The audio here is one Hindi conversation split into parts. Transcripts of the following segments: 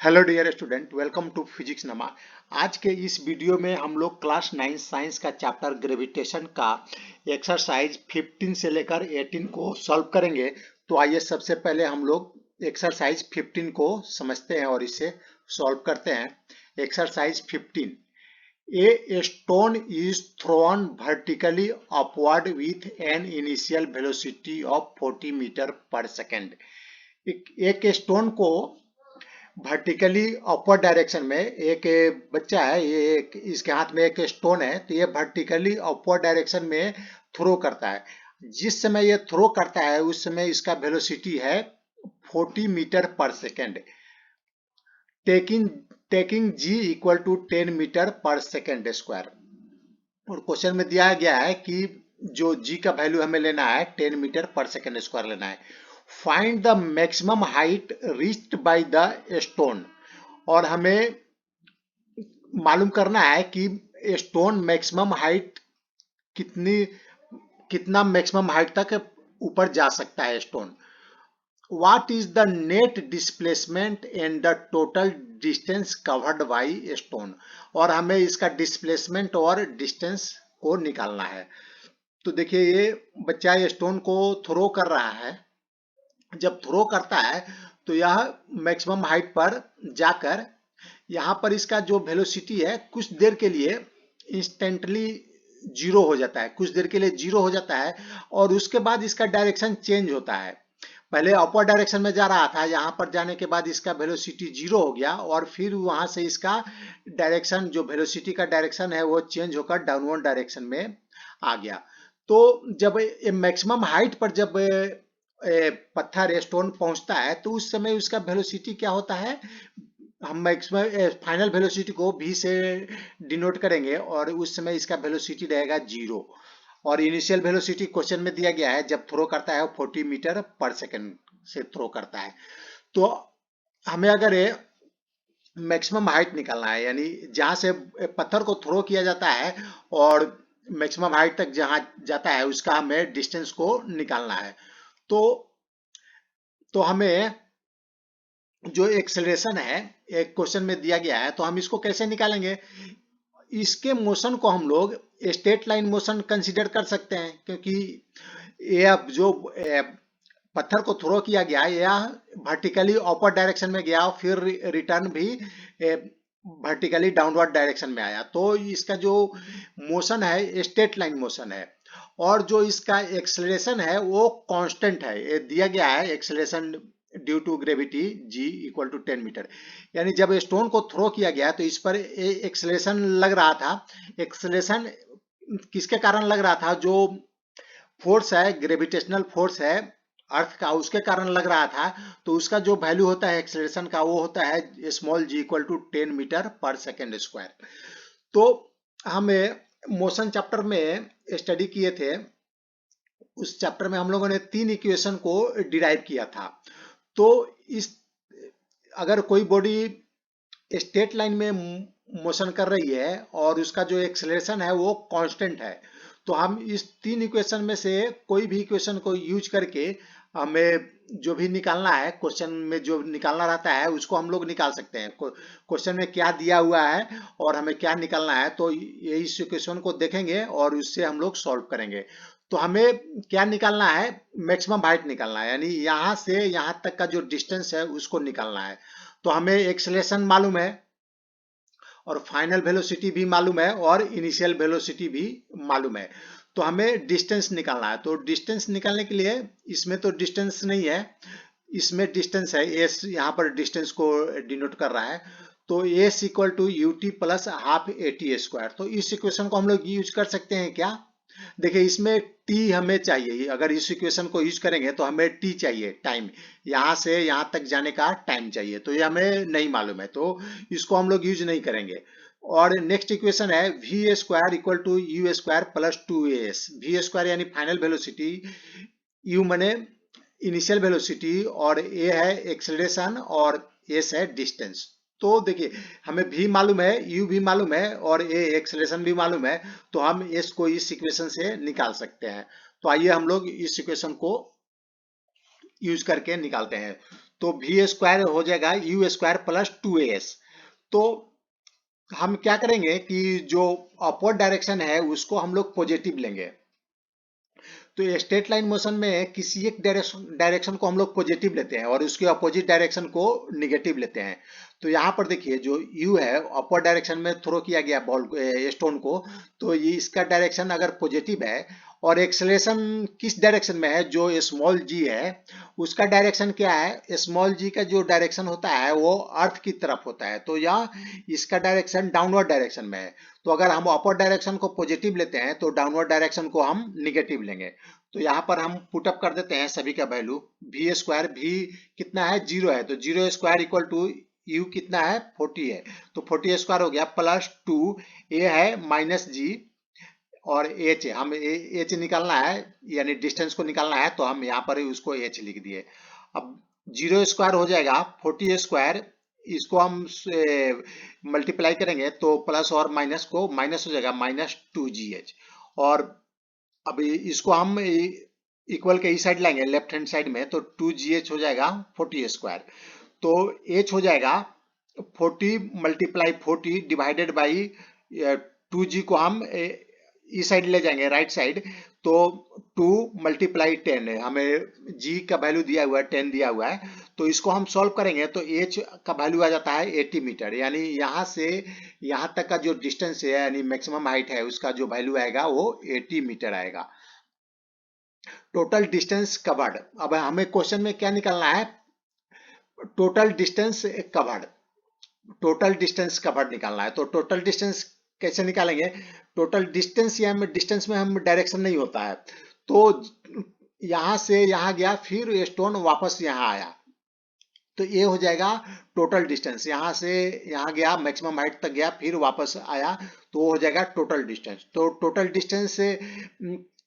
Hello dear student, welcome to physics Nama. आज के इस वीडियो में हम लोग क्लास 9 साइंस का चैप्टर ग्रेविटेशन का एक्सरसाइज 15 से लेकर 18 को सॉल्व करेंगे। तो आइए सबसे पहले हम लोग एक्सरसाइज 15 को समझते हैं और इसे सॉल्व करते हैं। Exercise 15, a stone is thrown vertically upward with an initial velocity of 40 metre per second. एक स्टोन को वर्टिकली अपर डायरेक्शन में, एक बच्चा है, इसके हाथ में एक स्टोन है, तो ये वर्टिकली अपर डायरेक्शन में थ्रो करता है। जिस समय ये थ्रो करता है उस समय इसका वेलोसिटी है 40 metre per second, taking taking g equal to 10 metre per second square. और क्वेश्चन में दिया गया है कि जो जी का वैल्यू हमें लेना है 10 मीटर पर सेकेंड स्क्वायर लेना है। Find the maximum height reached by the stone, और हमें मालूम करना है कि स्टोन मैक्सिमम हाइट कितना मैक्सिमम हाइट तक ऊपर जा सकता है stone. What is the net displacement and the total distance covered by stone, और हमें इसका डिस्प्लेसमेंट और डिस्टेंस को निकालना है। तो देखिए, ये बच्चा स्टोन को थ्रो कर रहा है। जब थ्रो करता है तो यह मैक्सिमम हाइट पर जाकर यहाँ पर इसका जो वेलोसिटी है कुछ देर के लिए इंस्टेंटली जीरो हो जाता है, कुछ देर के लिए जीरो हो जाता है, और उसके बाद इसका डायरेक्शन चेंज होता है। पहले अपर डायरेक्शन में जा रहा था, यहाँ पर जाने के बाद इसका वेलोसिटी जीरो हो गया, और फिर वहां से इसका डायरेक्शन, जो वेलोसिटी का डायरेक्शन है, वो चेंज होकर डाउनवर्ड डायरेक्शन में आ गया। तो जब मैक्सिमम हाइट पर जब पत्थर स्टोन पहुंचता है तो उस समय उसका वेलोसिटी क्या होता है, हम मैक्सिमम फाइनल वेलोसिटी को v से डिनोट करेंगे, और उस समय इसका वेलोसिटी रहेगा जीरो। और इनिशियल वेलोसिटी क्वेश्चन में दिया गया है, जब थ्रो करता है 40 मीटर पर सेकेंड से थ्रो करता है। तो हमें अगर मैक्सिमम हाइट निकालना है, यानी जहां से पत्थर को थ्रो किया जाता है और मैक्सिमम हाइट तक जहां जाता है उसका हमें डिस्टेंस को निकालना है। तो हमें जो एक्सेलरेशन है एक क्वेश्चन में दिया गया है, तो हम इसको कैसे निकालेंगे। इसके मोशन को हम लोग स्ट्रेट लाइन मोशन कंसीडर कर सकते हैं, क्योंकि ये अब जो पत्थर को थ्रो किया गया यह वर्टिकली अपर डायरेक्शन में गया, फिर रिटर्न भी वर्टिकली डाउनवर्ड डायरेक्शन में आया, तो इसका जो मोशन है स्ट्रेट लाइन मोशन है। और जो इसका एक्सेलरेशन है वो कांस्टेंट है, ये दिया गया है acceleration due to gravity g equal to 10 metre. यानी जब स्टोन को थ्रो किया गया तो इस पर एक्सेलरेशन लग रहा था। एक्सेलरेशन किसके कारण लग रहा था, जो फोर्स है, ग्रेविटेशनल फोर्स है अर्थ का, उसके कारण लग रहा था। तो उसका जो वैल्यू होता है एक्सेलरेशन का वो होता है small g equal to 10 metre per second square. तो हमें मोशन चैप्टर में स्टडी किए थे, उस चैप्टर में हम लोगों ने 3 इक्वेशन को डिराइव किया था। तो इस अगर कोई बॉडी स्ट्रेट लाइन में मोशन कर रही है और उसका जो एक्सेलरेशन है वो कांस्टेंट है, तो हम इस 3 इक्वेशन में से कोई भी इक्वेशन को यूज करके हमें जो भी निकालना है, क्वेश्चन में जो निकालना रहता है उसको हम लोग निकाल सकते हैं। क्वेश्चन में क्या दिया हुआ है और हमें क्या निकालना है, तो ये इस इक्वेशन को देखेंगे और उससे हम लोग सॉल्व करेंगे। तो हमें क्या निकालना है, मैक्सिमम हाइट निकालना है, यानी यहाँ से यहाँ तक का जो डिस्टेंस है उसको निकालना है। तो हमें एक्सेलरेशन मालूम है और फाइनल वेलोसिटी भी मालूम है और इनिशियल वेलोसिटी भी मालूम है। तो हमें डिस्टेंस निकालना है। तो डिस्टेंस निकालने के लिए, इसमें तो डिस्टेंस नहीं है, इसमें डिस्टेंस है, एस यहाँ पर डिस्टेंस को डिनोट कर रहा है। तो s equal to u t plus half a t square. तो इस इक्वेशन को हम लोग यूज कर सकते हैं क्या। देखिए, इसमें t हमें चाहिए, अगर इस इक्वेशन को यूज करेंगे तो हमें t चाहिए, टाइम, यहाँ से यहाँ तक जाने का टाइम चाहिए, तो ये हमें नहीं मालूम है, तो इसको हम लोग यूज नहीं करेंगे। और नेक्स्ट इक्वेशन है v square equal to u square plus 2as। V square यानी फाइनल वेलोसिटी, यू माने इनिशियल वेलोसिटी, और ए है एक्सेलरेशन, और एस है डिस्टेंस। तो देखिए, हमें v मालूम है, u भी मालूम है, और ए एक्सेलरेशन भी मालूम है, तो हम s को इस इक्वेशन से निकाल सकते हैं। तो आइए हम लोग इस इक्वेशन को यूज करके निकालते हैं। तो वी स्क्वायर हो जाएगा यू स्क्वायर प्लस 2as। तो हम क्या करेंगे कि जो अपवर्ड डायरेक्शन है उसको हम लोग पॉजिटिव लेंगे। तो स्ट्रेट लाइन मोशन में किसी एक डायरेक्शन को हम लोग पॉजिटिव लेते हैं और उसके अपोजिट डायरेक्शन को निगेटिव लेते हैं। तो यहाँ पर देखिए जो यू है अपवर्ड डायरेक्शन में थ्रो किया गया बॉल स्टोन को, तो ये इसका डायरेक्शन अगर पॉजिटिव है और एक्सेलरेशन किस डायरेक्शन में है, जो स्मॉल जी है उसका डायरेक्शन क्या है, स्मॉल जी का जो डायरेक्शन होता है वो अर्थ की तरफ होता है, तो यहाँ इसका डायरेक्शन डाउनवर्ड डायरेक्शन में है। तो अगर हम अपर डायरेक्शन को पॉजिटिव लेते हैं तो डाउनवर्ड डायरेक्शन को हम निगेटिव लेंगे। तो यहाँ पर हम पुटअप कर देते हैं सभी का वैल्यू। वी स्क्वायर भी कितना है 0 है, तो 0 स्क्वायर इक्वल टू यू कितना है 40 है, तो 40 स्क्वायर हो गया प्लस 2 ए है माइनस जी और एच हम एच निकालना है यानी डिस्टेंस को निकालना है, तो हम यहाँ पर उसको एच लिख दिए। अब 0 स्क्वायर हो जाएगा 40 स्क्वायर, इसको हम मल्टीप्लाई करेंगे तो प्लस और माइनस को माइनस हो जाएगा माइनस 2gh। और अभी इसको हम इक्वल के इस साइड लाएंगे लेफ्ट हैंड साइड में, तो 2gh हो जाएगा 40 स्क्वायर, तो h हो जाएगा 40 मल्टीप्लाई 40 डिवाइडेड बाई 2g को हम इस साइड ले जाएंगे राइट साइड, तो 2 मल्टीप्लाई 10 है, हमें g का वैल्यू दिया हुआ है 10 दिया हुआ है, तो इसको हम सॉल्व करेंगे तो h का वैल्यू आ जाता है 80 मीटर, यानी यहाँ से यहाँ तक का जो डिस्टेंस है यानी मैक्सिमम हाइट है उसका जो वैल्यू आएगा वो 80 मीटर आएगा। टोटल डिस्टेंस कवर्ड, अब हमें क्वेश्चन में क्या निकालना है, total distance covered, total distance covered निकालना है। तो टोटल डिस्टेंस कैसे निकालेंगे, टोटल डिस्टेंस या डिस्टेंस में हम डायरेक्शन नहीं होता है, तो यहां से यहां गया फिर स्टोन वापस यहां आया, तो ये हो जाएगा टोटल डिस्टेंस, यहां से यहां गया मैक्सिमम हाइट तक गया फिर वापस आया, तो वो हो जाएगा टोटल डिस्टेंस। तो टोटल डिस्टेंस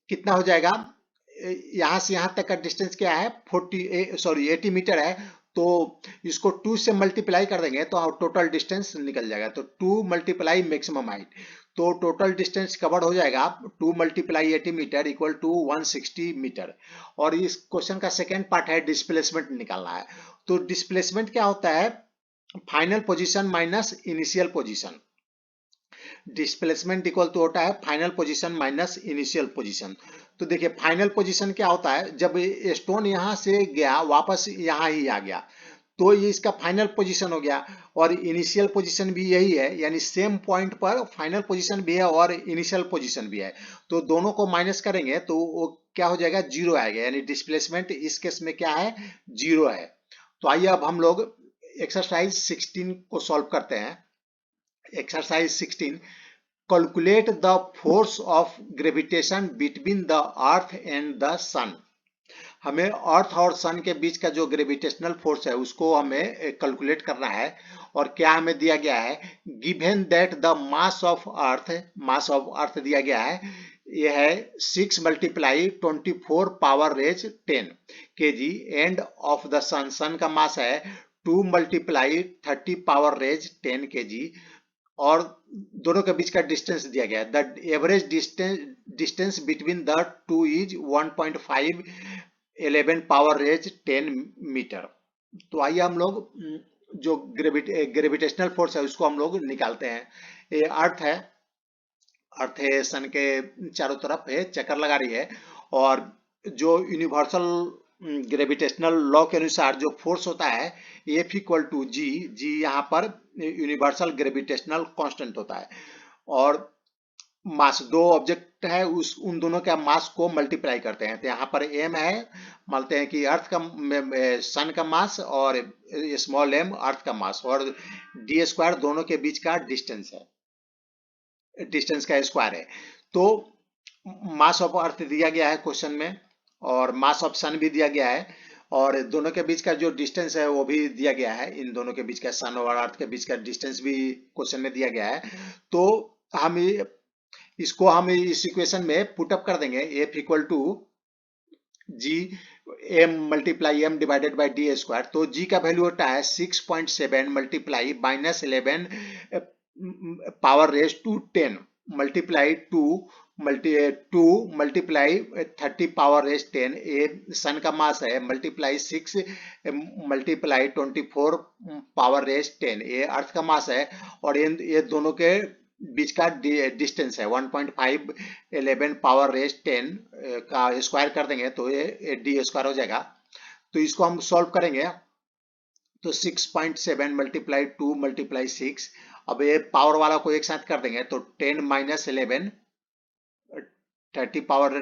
कितना हो जाएगा, यहां से यहां तक का डिस्टेंस क्या है 80 मीटर है, तो इसको 2 से मल्टीप्लाई कर देंगे तो टोटल डिस्टेंस निकल जाएगा, तो 2 मल्टीप्लाई मैक्सिमम हाइट, तो टोटल डिस्टेंस कवर हो जाएगा 2 multiply 80 metre equal to 160 metre. और इस क्वेश्चन का सेकेंड पार्ट है डिस्प्लेसमेंट निकालना है। तो डिस्प्लेसमेंट क्या होता है, final position minus initial position, displacement equal to होता है final position minus initial position. तो देखिए फाइनल पोजीशन क्या होता है, जब स्टोन यहां से गया वापस यहां ही आ गया तो ये इसका फाइनल पोजीशन हो गया, और इनिशियल पोजीशन भी यही है, यानी सेम पॉइंट पर फाइनल पोजीशन भी है और इनिशियल पोजीशन भी है, तो दोनों को माइनस करेंगे तो वो क्या हो जाएगा 0 आएगा, यानी डिस्प्लेसमेंट इस केस में क्या है 0 है। तो आइए अब हम लोग एक्सरसाइज 16 को सॉल्व करते हैं। Exercise 16, calculate the force of gravitation between the earth and the sun. हमें अर्थ और सन के बीच का जो ग्रेविटेशनल फोर्स है उसको हमें कैलकुलेट करना है, और क्या हमें दिया गया है, given that the mass of earth दिया गया है, यह है 6 multiply 24 power raise 10 kg, and of the sun का मास है 2 मल्टीप्लाई 30 पावर रेज 10 kg, और दोनों के बीच का डिस्टेंस दिया गया है, the average distance between the two is 1.5 11 power raise 10 metre. तो आइए हम लोग जो ग्रेविटेशनल फोर्स है उसको हम लोग निकालते हैं। ये अर्थ है सन के चारों तरफ है चक्कर लगा रही है, और जो यूनिवर्सल ग्रेविटेशनल लॉ के अनुसार जो फोर्स होता है F इक्वल टू जी यहाँ पर यूनिवर्सल ग्रेविटेशनल कांस्टेंट होता है, और मास दो ऑब्जेक्ट है उन दोनों का मास को मल्टीप्लाई करते हैं, तो यहाँ पर m है, मानते हैं कि अर्थ का सन का मास और स्मॉल m अर्थ का मास, और d स्क्वायर दोनों के बीच का डिस्टेंस है, डिस्टेंस का स्क्वायर है। तो मास ऑफ अर्थ दिया गया है क्वेश्चन में, और मास ऑफ सन भी दिया गया है, और दोनों के बीच का जो डिस्टेंस है वो भी दिया गया है, इन दोनों के बीच का सन और अर्थ के बीच का डिस्टेंस भी क्वेश्चन में दिया गया है। तो हम इसको हम इस इक्वेशन में पुटअप कर देंगे, F equal to G m multiply m divided by d square, तो g का वैल्यू होता है 6.7 multiply minus 11 power raise to 10 multiply 2 two multiply 30 power raise 10, ये सन का मास है, मल्टीप्लाई 6 मल्टीप्लाई 24 पावर रेस 10, ये अर्थ का मास है। और ये दोनों के बीच का डिस्टेंस है 1.5 11 पावर रेस 10 का स्क्वायर कर देंगे तो ये डी स्क्वायर हो जाएगा। तो इसको हम सॉल्व करेंगे तो 6.7 मल्टीप्लाई 2 मल्टीप्लाई 6, अब ये पावर वाला को एक साथ कर देंगे तो 10 माइनस 11 30 पावर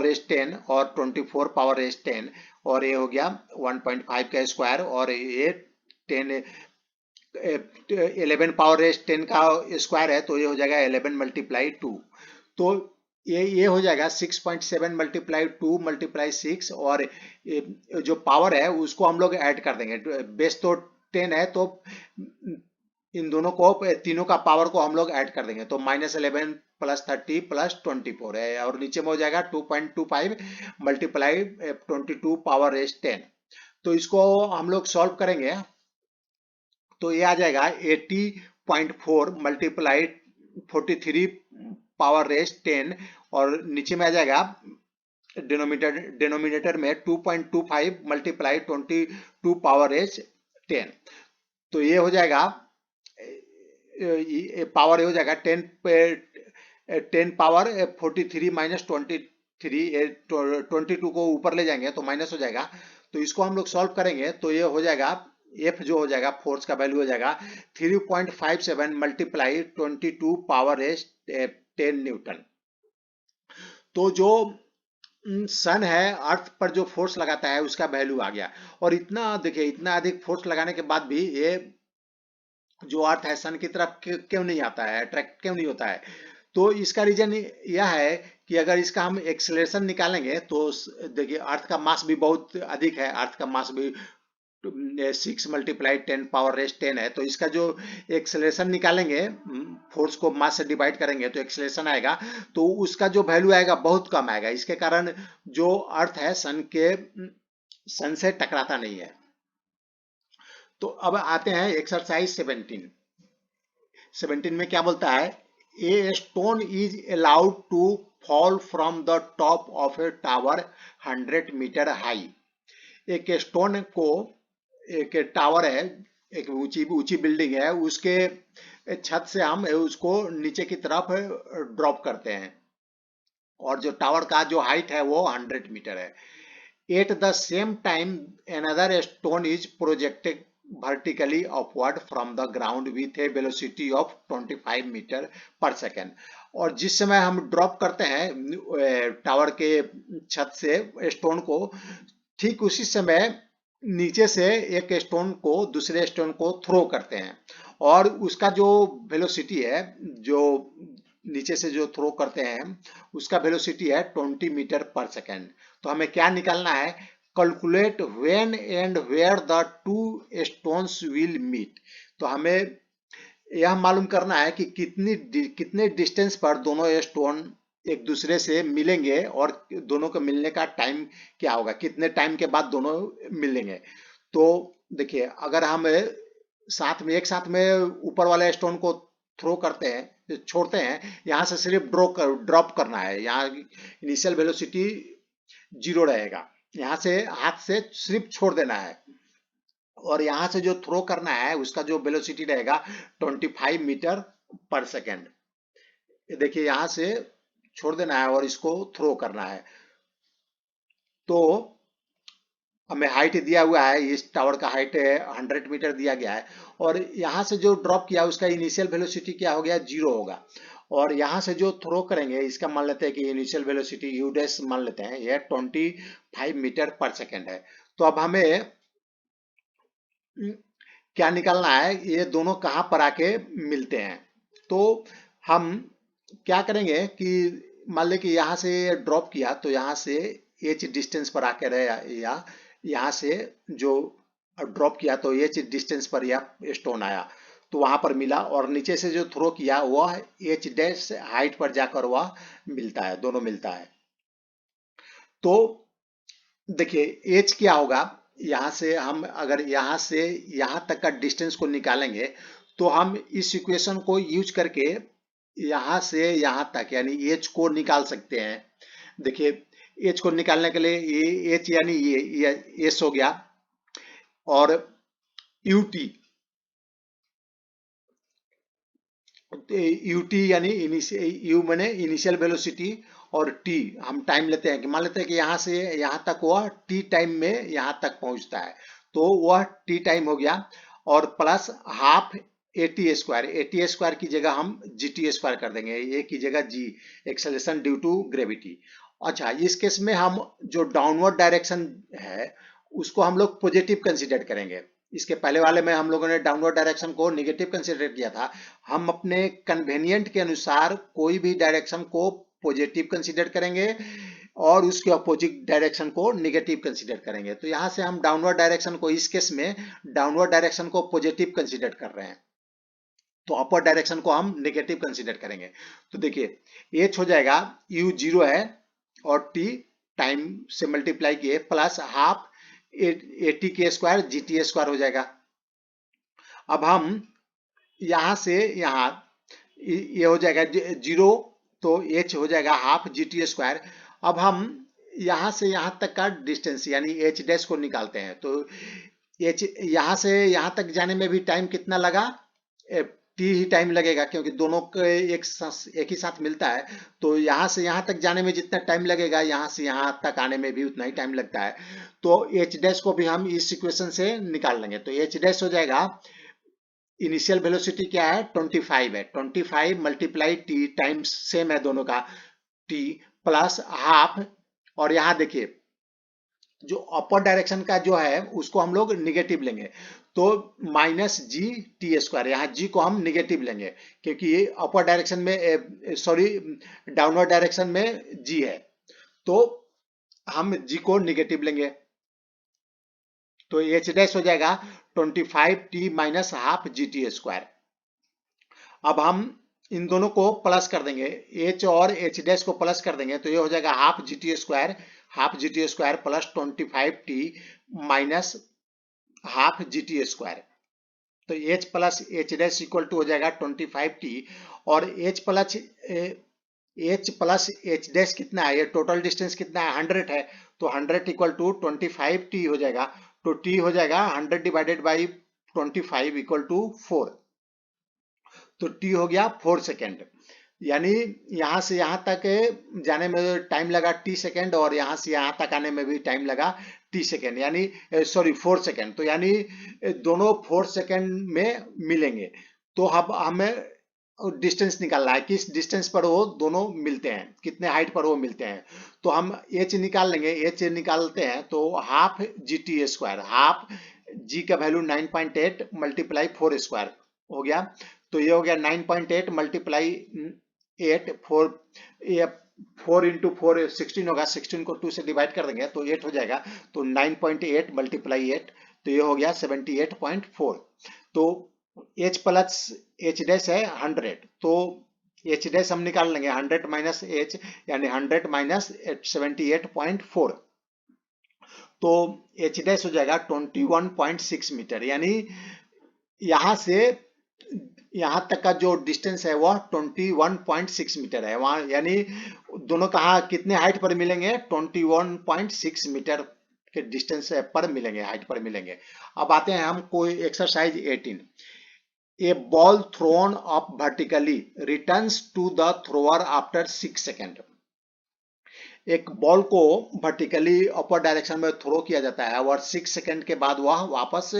रेस 10 और 24 पावर रेस 10, और ये हो गया 1.5 का स्क्वायर, और ये 11 पावर रेस 10 का स्क्वायर है तो ये हो जाएगा 11 मल्टीप्लाई 2। तो ये हो जाएगा 6.7 मल्टीप्लाई 2 मल्टीप्लाई 6, और जो पावर है उसको हम लोग ऐड कर देंगे। बेस तो 10 है तो इन दोनों को, तीनों का पावर को हम लोग ऐड कर देंगे तो -11 प्लस 30 प्लस 24 है, और नीचे में हो जाएगा 2.25 मल्टीप्लाई 22 पावर रेस 10। तो इसको हम लोग सॉल्व करेंगे तो ये आ जाएगा 80.4 मल्टीप्लाई 43 पावर रेस 10, और नीचे में आ जाएगा डिनोमिनेटर में 2.25 मल्टीप्लाई 22 पावर रेस 10। तो ये हो जाएगा, पावर ये हो जाएगा 10 पावर 43 माइनस 23, 22 को ऊपर ले जाएंगे तो माइनस हो जाएगा। तो इसको हम लोग सॉल्व करेंगे तो ये हो जाएगा, एफ जो हो जाएगा फोर्स का वैल्यू हो जाएगा 3.57 मल्टीप्लाई 22 पावर रेस 10 न्यूटन। तो जो सन है अर्थ पर जो फोर्स लगाता है उसका वैल्यू आ गया। और इतना देखिए, इतना अधिक फोर्स लगाने के बाद भी ये जो अर्थ है सन की तरफ क्यों नहीं आता है, अट्रैक्ट क्यों नहीं होता है? तो इसका रीजन यह है कि अगर इसका हम एक्सेलरेशन निकालेंगे तो देखिए अर्थ का मास भी बहुत अधिक है, अर्थ का मास भी 6 मल्टीप्लाई 10 पावर रेस 10 है। तो इसका जो एक्सेलरेशन निकालेंगे, फोर्स को मास से डिवाइड करेंगे तो एक्सेलरेशन आएगा, तो उसका जो वैल्यू आएगा बहुत कम आएगा। इसके कारण जो अर्थ है सन से टकराता नहीं है। तो अब आते हैं एक्सरसाइज 17 में क्या बोलता है, a stone is allowed to fall from the top of a tower 100 metre high. एक स्टोन को, एक टावर है, एक ऊंची बिल्डिंग है, उसके छत से हम उसको नीचे की तरफ ड्रॉप करते हैं, और जो टावर का जो हाइट है वो 100 मीटर है। At the same time another stone is projected vertically upward from the ground with a velocity of 25 metre per second. और जिस समय हम ड्रॉप करते हैं टावर के छत से स्टोन को, ठीक उसी समय नीचे से एक स्टोन को दूसरे स्टोन को थ्रो करते हैं, और उसका जो वेलोसिटी है, जो नीचे से जो थ्रो करते हैं उसका वेलोसिटी है 20 मीटर पर सेकेंड। तो हमें क्या निकालना है, calculate when and where the two stones will meet. तो हमें यह मालूम करना है कि कितने डिस्टेंस पर दोनों स्टोन एक दूसरे से मिलेंगे, और दोनों के मिलने का टाइम क्या होगा, कितने टाइम के बाद दोनों मिलेंगे। तो देखिए, अगर हम एक साथ में ऊपर वाले स्टोन को थ्रो करते हैं, छोड़ते हैं, यहाँ से सिर्फ ड्रॉप करना है, यहाँ इनिशियल वेलोसिटी 0 रहेगा, यहाँ से हाथ से सिर्फ छोड़ देना है, और यहाँ से जो थ्रो करना है उसका जो वेलोसिटी रहेगा 25 मीटर पर सेकेंड। देखिए, यहाँ से छोड़ देना है और इसको थ्रो करना है। तो हमें हाइट दिया हुआ है, इस टावर का हाइट 100 मीटर दिया गया है, और यहाँ से जो ड्रॉप किया उसका इनिशियल वेलोसिटी क्या हो गया, 0 होगा। और यहाँ से जो थ्रो करेंगे इसका मान लेते हैं कि इनिशियल वेलोसिटी यू डैश मान लेते हैं, यह 25 मीटर पर सेकेंड है। तो अब हमें क्या निकालना है, ये दोनों कहाँ पर आके मिलते हैं। तो हम क्या करेंगे कि मान ले कि यहाँ से ड्रॉप किया तो यहाँ से एच डिस्टेंस पर आके रहे, या यहाँ से जो ड्रॉप किया तो एच डिस्टेंस पर यह स्टोन आया तो वहां पर मिला, और नीचे से जो थ्रो किया वह एच डैश हाइट पर जाकर वह मिलता है, दोनों मिलता है। तो देखिए एच क्या होगा, यहाँ से हम अगर यहाँ से यहाँ तक का डिस्टेंस को निकालेंगे तो हम इस इक्वेशन को यूज करके यहाँ से यहाँ तक यानी एच को निकाल सकते हैं। देखिए एच को निकालने के लिए ये एच यानी ये एस हो गया, और यूटी, यूटी यानी यू मैंने इनिशियल वेलोसिटी, और टी हम टाइम लेते हैं कि मान लेते हैं कि यहाँ से यहाँ तक वह टी टाइम में यहाँ तक पहुँचता है, तो वह टी टाइम हो गया, और plus half a t square की जगह हम जी टी स्क्वायर कर देंगे, ए की जगह जी, एक्सेलरेशन ड्यू टू ग्रेविटी। अच्छा इस केस में हम जो डाउनवर्ड डायरेक्शन है उसको हम लोग पॉजिटिव कंसीडर करेंगे। इसके पहले वाले में हम लोगों ने डाउनवर्ड डायरेक्शन को नेगेटिव कंसीडर किया था। हम अपने कन्वेनियंट के अनुसार कोई भी डायरेक्शन को पॉजिटिव कंसीडर करेंगे और उसके अपोजिट डायरेक्शन को नेगेटिव कंसीडर करेंगे। तो यहाँ से हम डाउनवर्ड डायरेक्शन को, इस केस में डाउनवर्ड डायरेक्शन को पॉजिटिव कंसीडर कर रहे हैं, तो अपर डायरेक्शन को हम नेगेटिव कंसीडर करेंगे। तो देखिए एच हो जाएगा, यू जीरो है और टी टाइम से मल्टीप्लाई किए प्लस हाफ ए टी के स्क्वायर जी टी स्क्वायर हो जाएगा। अब हम यहां से यहाँ ये हो जाएगा जीरो, तो एच हो जाएगा हाफ जी टी स्क्वायर। अब हम यहां से यहां तक का डिस्टेंस यानी एच डैश को निकालते हैं, तो एच यहां से यहां तक जाने में भी टाइम कितना लगा, टी ही टाइम लगेगा, क्योंकि दोनों के एक ही साथ मिलता है। तो यहां से यहां तक जाने में जितना टाइम लगेगा यहां से यहां तक आने में भी उतना ही टाइम लगता है। तो एच डैश को भी हम इस इक्वेशन से निकाल लेंगे, तो एच डैश हो जाएगा, इनिशियल वेलोसिटी क्या है 25 है, 25 मल्टीप्लाई टी टाइम्स सेम है दोनों का, टी प्लस हाफ, और यहाँ देखिए जो अपर डायरेक्शन का जो है उसको हम लोग निगेटिव लेंगे, तो माइनस जी टी स्क्वायर, यहाँ जी को हम निगेटिव लेंगे क्योंकि ये अपर डायरेक्शन में, सॉरी डाउनवर्ड डायरेक्शन में जी है, तो हम जी को निगेटिव लेंगे, तो एच डैश हो जाएगा 25 t minus half g t square. अब हम इन दोनों को प्लस कर देंगे, एच और एच डैश को प्लस कर देंगे, तो ये हो जाएगा half g t square, half g t square plus 25 t minus half g t square. तो h plus h dash equal to हो जाएगा 25 टी, और एच प्लस एच डैश कितना है, ये टोटल डिस्टेंस कितना है 100 है, तो 100 इक्वल टू 25 टी हो जाएगा, तो टी हो जाएगा 100 डिवाइडेड बाई 25 इक्वल टू 4, तो टी हो गया 4 सेकेंड। यानी यहां से यहां तक जाने में टाइम लगा टी सेकेंड, और यहां से यहां तक आने में भी टाइम लगा टी सेकेंड, यानी सॉरी 4 सेकेंड, तो यानी दोनों 4 सेकेंड में मिलेंगे। तो अब हमें डिस्टेंस निकालना है, किस डिस्टेंस पर वो दोनों मिलते हैं, कितने हाइट पर वो मिलते हैं। तो हम एच निकाल लेंगे, एच निकालते हैं तो half g t square, half g का वैल्यू 9.8 मल्टीप्लाई 4 स्क्वायर हो गया, तो ये हो गया 9.8 मल्टीप्लाई 8, 4, ये 4 इंटू 4 16 होगा, 16 को 2 से डिवाइड कर देंगे तो 8 हो जाएगा, तो 9.8 मल्टीप्लाई 8, तो ये हो गया 78.4। तो एच प्लस एच डैश है 100, तो एच डैश हम निकाल लेंगे 100 माइनस एच, यानी 100 माइनस 78.4, तो एच डैश हो जाएगा 21.6 मीटर, यानी यहां से यहां तक का जो डिस्टेंस है वह 21.6 मीटर है, वहां यानी दोनों कहा कितने हाइट पर मिलेंगे, 21.6 मीटर के डिस्टेंस पर मिलेंगे, हाइट पर मिलेंगे। अब आते हैं हम कोई exercise 18, a ball thrown up vertically returns to the thrower after 6 second. एक बॉल को वर्टिकली अपर डायरेक्शन में थ्रो किया जाता है और 6 सेकेंड के बाद वह वापस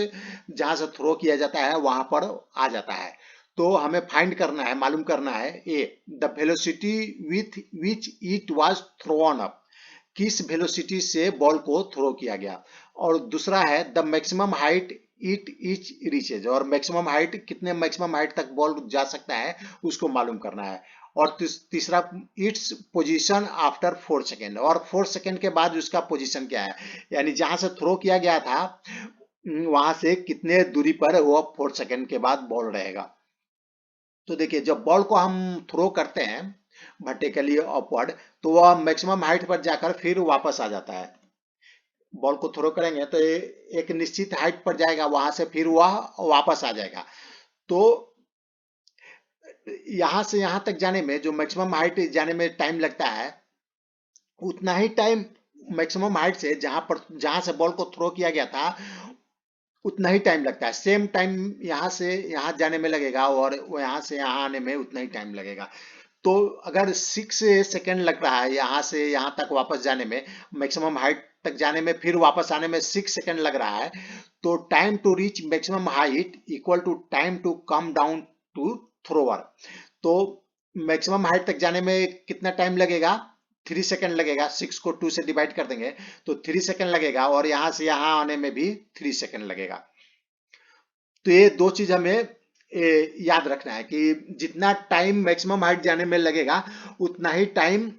जहां से थ्रो किया जाता है वहां पर आ जाता है। तो हमें फाइंड करना है, मालूम करना है, a the velocity with which it was thrown up, किस वेलोसिटी से बॉल को थ्रो किया गया, और दूसरा है the maximum height it each reaches, और मैक्सिमम हाइट कितने मैक्सिमम हाइट तक बॉल जा सकता है उसको मालूम करना है, और तीसरा इट्स पोजीशन आफ्टर 4 सेकेंड, और 4 सेकेंड के बाद उसका पोजीशन क्या है, यानी जहां से थ्रो किया गया था वहां से कितने दूरी पर वो 4 सेकेंड के बाद बॉल रहेगा। तो देखिए जब बॉल को हम थ्रो करते हैं वर्टिकली अपवर्ड, तो वह मैक्सिमम हाइट पर जाकर फिर वापस आ जाता है। बॉल को थ्रो करेंगे तो एक निश्चित हाइट पर जाएगा, वहां से फिर वह वापस आ जाएगा। तो यहां से यहां तक जाने में जो मैक्सिमम हाइट जाने में टाइम लगता है, उतना ही टाइम मैक्सिमम हाइट से जहां से बॉल को थ्रो किया गया था उतना ही टाइम लगता है। सेम टाइम यहाँ से यहाँ जाने में लगेगा और यहाँ से यहाँ आने में उतना ही टाइम लगेगा। तो अगर 6 सेकेंड लग रहा है यहाँ से यहाँ तक वापस जाने में, मैक्सिमम हाइट तक जाने में, फिर वापस आने में 6 सेकेंड लग रहा है, तो time to reach maximum height equal to time to come down to thrower. तो मैक्सिमम हाइट तक जाने में कितना टाइम लगेगा? 3 सेकेंड लगेगा। 6 को 2 से डिवाइड कर देंगे तो 3 सेकेंड लगेगा, और यहां से यहां आने में भी 3 सेकेंड लगेगा। तो ये दो चीज हमें याद रखना है कि जितना टाइम मैक्सिमम हाइट जाने में लगेगा उतना ही टाइम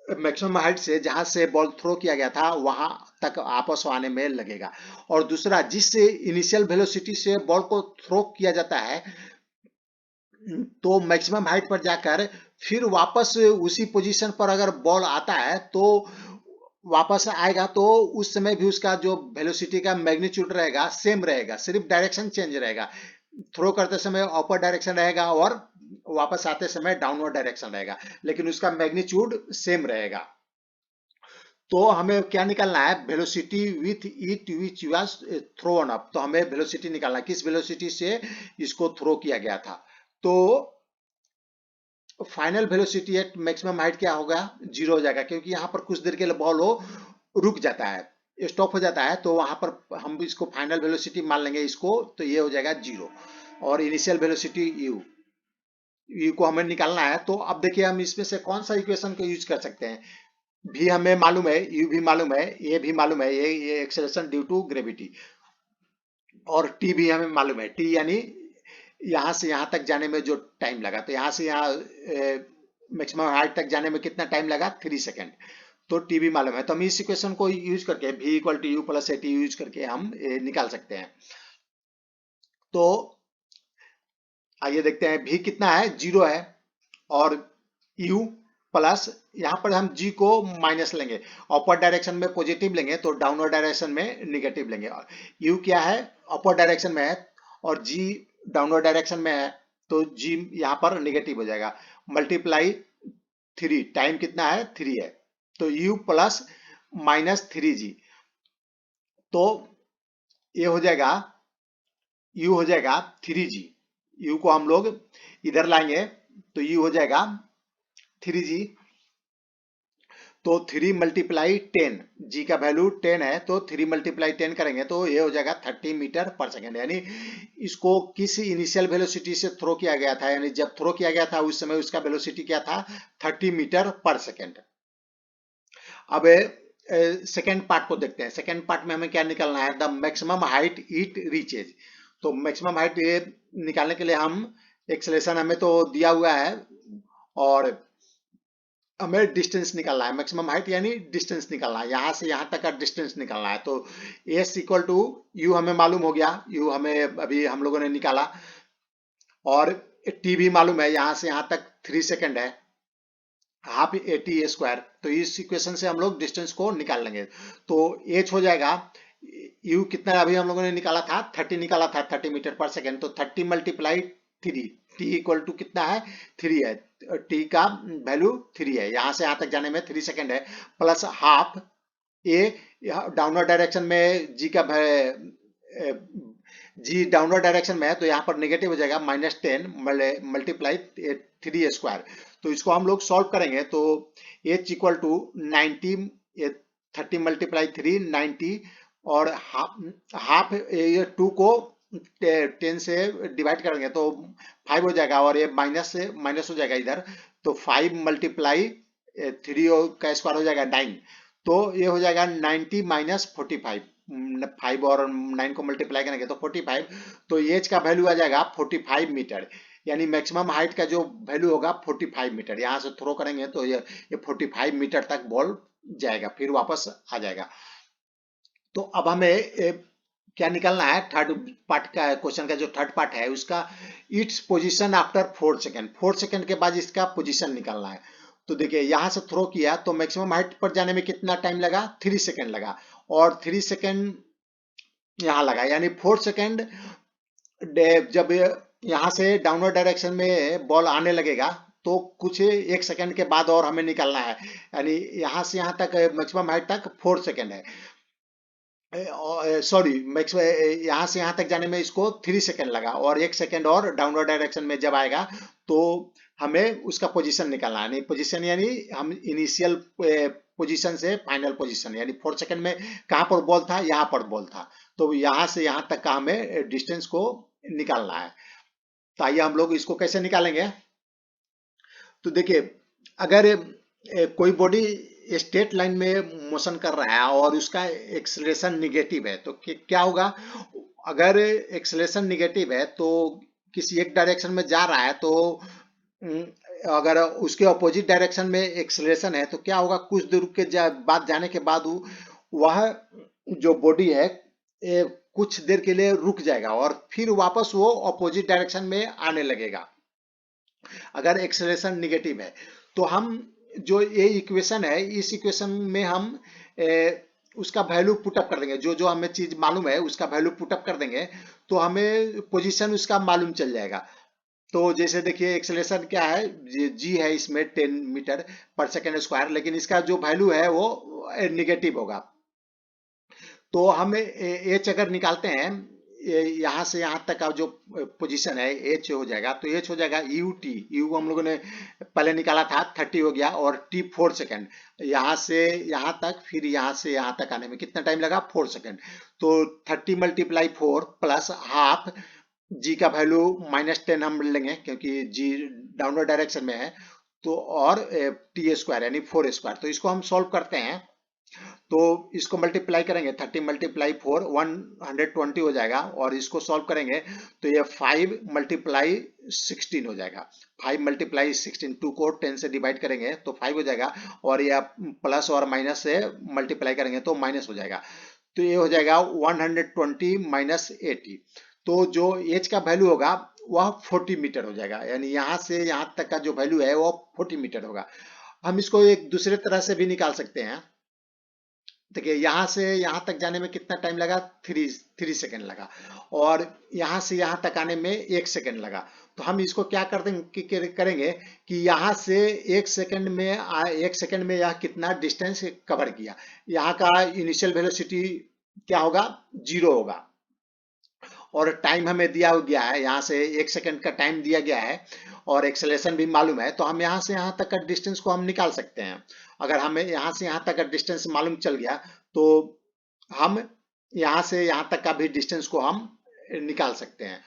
मैक्सिमम हाइट से जहां से बॉल थ्रो किया गया था वहां तक वापस आने में लगेगा। और दूसरा, जिस इनिशियल वेलोसिटी से बॉल को थ्रो किया जाता है, तो मैक्सिमम हाइट पर जाकर फिर वापस उसी पोजीशन पर अगर बॉल आता है तो वापस आएगा, तो उस समय भी उसका जो वेलोसिटी का मैग्नीट्यूड रहेगा सेम रहेगा, सिर्फ डायरेक्शन चेंज रहेगा। थ्रो करते समय अपर डायरेक्शन रहेगा और वापस आते समय डाउनवर्ड डायरेक्शन रहेगा, लेकिन उसका मैग्नीट्यूड सेम रहेगा। तो हमें क्या निकालना है? Velocity with it which was thrown up. तो हमें वेलोसिटी निकालना है, किस वेलोसिटी से इसको थ्रो किया गया था। तो final velocity at maximum height क्या होगा? 0 हो जाएगा, क्योंकि यहाँ पर कुछ देर के लिए बॉल हो रुक जाता है, स्टॉप हो जाता है, तो वहां पर हम इसको फाइनल वेलोसिटी मान लेंगे इसको, तो ये हो जाएगा 0। और इनिशियल वेलोसिटी यू को हमें निकालना है। तो अब देखिए हम इसमें से कौन सा इक्वेशन को यूज कर सकते हैं। भी हमें मालूम है, यू भी मालूम है, ये भी मालूम है, ये एक्सेलरेशन ड्यू टू ग्रेविटी, और टी भी हमें मालूम है। टी यानी यहां से यहां तक जाने में जो टाइम लगा, तो यहां से यहाँ मैक्सिमम हाइट तक जाने में कितना टाइम लगा? 3 सेकेंड। तो टी भी मालूम है, तो हम इस इक्वेशन को यूज करके भी equal to u plus a t use करके हम निकाल सकते हैं। तो आइए देखते हैं, भी कितना है? 0 है, और u प्लस, यहाँ पर हम g को माइनस लेंगे, अपर डायरेक्शन में पॉजिटिव लेंगे तो डाउनवर्ड डायरेक्शन में निगेटिव लेंगे। u क्या है? अपर डायरेक्शन में है, और g डाउनवर्ड डायरेक्शन में है, तो g यहाँ पर निगेटिव हो जाएगा। मल्टीप्लाई 3, टाइम कितना है? 3 है, तो u प्लस माइनस 3g, तो ये हो जाएगा, u हो जाएगा 3g। u को हम लोग इधर लाएंगे तो u हो जाएगा 3g। तो 3 मल्टीप्लाई 10, जी का वैल्यू 10 है, तो 3 मल्टीप्लाई 10 करेंगे तो ये हो जाएगा 30 मीटर पर सेकेंड। यानी इसको किस इनिशियल वेलोसिटी से थ्रो किया गया था, यानी जब थ्रो किया गया था उस समय उसका वेलोसिटी क्या था? 30 मीटर पर सेकेंड। अब सेकेंड पार्ट को देखते हैं। सेकेंड पार्ट में हमें क्या निकालना है? The maximum height it reaches. तो मैक्सिमम हाइट ये निकालने के लिए हम एक्सेलरेशन हमें तो दिया हुआ है, और हमें डिस्टेंस निकालना है। मैक्सिमम हाइट यानी डिस्टेंस निकालना है, यहां से यहां तक का डिस्टेंस निकालना है। तो एस इक्वल टू यू हमें मालूम हो गया, यू हमें अभी हम लोगों ने निकाला, और टी भी मालूम है, यहां से यहां तक 3 सेकेंड है, हाफ ए टी स्क्वायर। तो इस इक्वेशन से हम लोग डिस्टेंस को निकाल लेंगे। तो एच हो जाएगा, यू कितना अभी हम लोगों ने निकाला था? 30 निकाला था, 30 मीटर पर सेकेंड, तो 30 मल्टीप्लाई 3, टी इक्वल टू कितना है? 3 है, टी का वैल्यू 3 है, यहां से यहां तक जाने में 3 सेकेंड है, प्लस हाफ ए, डाउनवर्ड डायरेक्शन में जी का जी डाउनवर्ड डायरेक्शन में है तो यहाँ पर नेगेटिव हो जाएगा, -10 मल्टीप्लाई 3 स्क्वायर। तो इसको हम लोग सॉल्व करेंगे तो एच इक्वल टू 90, 30 मल्टीप्लाई 3 90, और हाफ ये 2 को 10 से डिवाइड करेंगे तो 5 हो जाएगा, और ये माइनस से माइनस हो जाएगा इधर, तो 5 मल्टीप्लाई 3 का स्क्वायर हो जाएगा 9। तो ये हो जाएगा 90 माइनस 45, 5 और 9 को मल्टीप्लाई करेंगे तो 45, तो एच का वैल्यू आ जाएगा 45 मीटर। यानी मैक्सिमम हाइट का जो वैल्यू होगा 45 मीटर, यहां से थ्रो करेंगे तो ये 45 मीटर तक बॉल जाएगा, फिर वापस आ जाएगा। तो अब हमें क्या निकालना है? थर्ड पार्ट का क्वेश्चन का जो थर्ड पार्ट है उसका, its position after 4 second, 4 second के बाद इसका पोजीशन निकालना है। तो देखिए यहां से थ्रो किया तो मैक्सिमम हाइट पर जाने में कितना टाइम लगा? 3 सेकेंड लगा, और 3 सेकेंड यहां लगा, यानी 4 सेकेंड जब यहाँ से डाउनवर्ड डायरेक्शन में बॉल आने लगेगा, तो कुछ 1 सेकंड के बाद और हमें निकालना है। यानी यहाँ से यहाँ तक मैक्सिमम हाइट तक 4 सेकंड है। सॉरी, मैक्स यहाँ से यहाँ तक जाने में इसको 3 सेकंड लगा, और 1 सेकंड और डाउनवर्ड डायरेक्शन में जब आएगा तो हमें उसका पोजीशन निकालना है। पोजीशन यानी हम इनिशियल पोजीशन से फाइनल पोजीशन, यानी 4 सेकंड में कहाँ पर बॉल था, यहाँ पर बॉल था, तो यहाँ से यहाँ तक का हमें डिस्टेंस को निकालना है। तो आइए हम लोग इसको कैसे निकालेंगे। तो देखिए, अगर कोई बॉडी स्ट्रेट लाइन में मोशन कर रहा है और उसका एक्सेलरेशन निगेटिव है, तो क्या होगा। अगर एक्सेलरेशन निगेटिव है तो किसी एक डायरेक्शन में जा रहा है, तो उम, अगर उसके अपोजिट डायरेक्शन में एक्सेलरेशन है तो क्या होगा, कुछ दूर के बाद जाने के बाद वह जो बॉडी है कुछ देर के लिए रुक जाएगा और फिर वापस वो अपोजिट डायरेक्शन में आने लगेगा, अगर एक्सेलरेशन निगेटिव है। तो हम जो ये इक्वेशन है, इस इक्वेशन में हम उसका वैल्यू पुटअप कर देंगे, जो जो हमें चीज मालूम है उसका वैल्यू पुटअप कर देंगे, तो हमें पोजीशन उसका मालूम चल जाएगा। तो जैसे देखिए, एक्सेलरेशन क्या है, जी है इसमें 10 मीटर पर सेकेंड स्क्वायर, लेकिन इसका जो वैल्यू है वो निगेटिव होगा। तो हम एच अगर निकालते हैं, यहाँ से यहाँ तक का जो पोजीशन है एच हो जाएगा, तो एच हो जाएगा यू टी। यू हम लोगों ने पहले निकाला था 30 हो गया, और टी 4 सेकंड। यहाँ से यहाँ तक, फिर यहाँ से यहाँ तक आने में कितना टाइम लगा, 4 सेकंड। तो 30 × 4 प्लस हाफ, जी का वैल्यू -10 हम लेंगे क्योंकि जी डाउनवर्ड डायरेक्शन में है, तो और टी स्क्वायर यानी 4 स्क्वायर। तो इसको हम सॉल्व करते हैं, तो इसको मल्टीप्लाई करेंगे, 30 × 4 120 हो जाएगा, और इसको सॉल्व करेंगे तो ये 5 × 16 हो जाएगा। 5 × 16, 2 को 10 से डिवाइड करेंगे तो 5 हो जाएगा, और ये प्लस और माइनस से मल्टीप्लाई करेंगे तो माइनस हो जाएगा। तो ये हो जाएगा 120 - 80। तो जो एच का वैल्यू होगा वह 40 मीटर हो जाएगा, यानी यहाँ से यहाँ तक का जो वैल्यू है वो 40 मीटर होगा। हम इसको एक दूसरे तरह से भी निकाल सकते हैं। देखिए, यहाँ से यहाँ तक जाने में कितना टाइम लगा, 3 सेकंड लगा, और यहाँ से यहाँ तक आने में 1 सेकंड लगा। तो हम इसको क्या कर देंगे करेंगे कि यहाँ से 1 सेकंड में 1 सेकंड में यह कितना डिस्टेंस कवर किया। यहाँ का इनिशियल वेलोसिटी क्या होगा, 0 होगा, और टाइम हमें दिया गया है, यहाँ से 1 सेकंड का टाइम दिया गया है, और एक्सेलरेशन भी मालूम है, तो हम यहाँ से यहाँ तक का डिस्टेंस को हम निकाल सकते हैं। अगर हमें यहाँ से यहाँ तक का डिस्टेंस मालूम चल गया, तो हम यहाँ से यहाँ तक का भी डिस्टेंस को हम निकाल सकते हैं।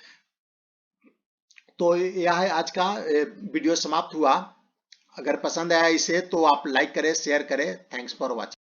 तो यह है आज का वीडियो समाप्त हुआ। अगर पसंद आया इसे तो आप लाइक करें, शेयर करें। Thanks for watching.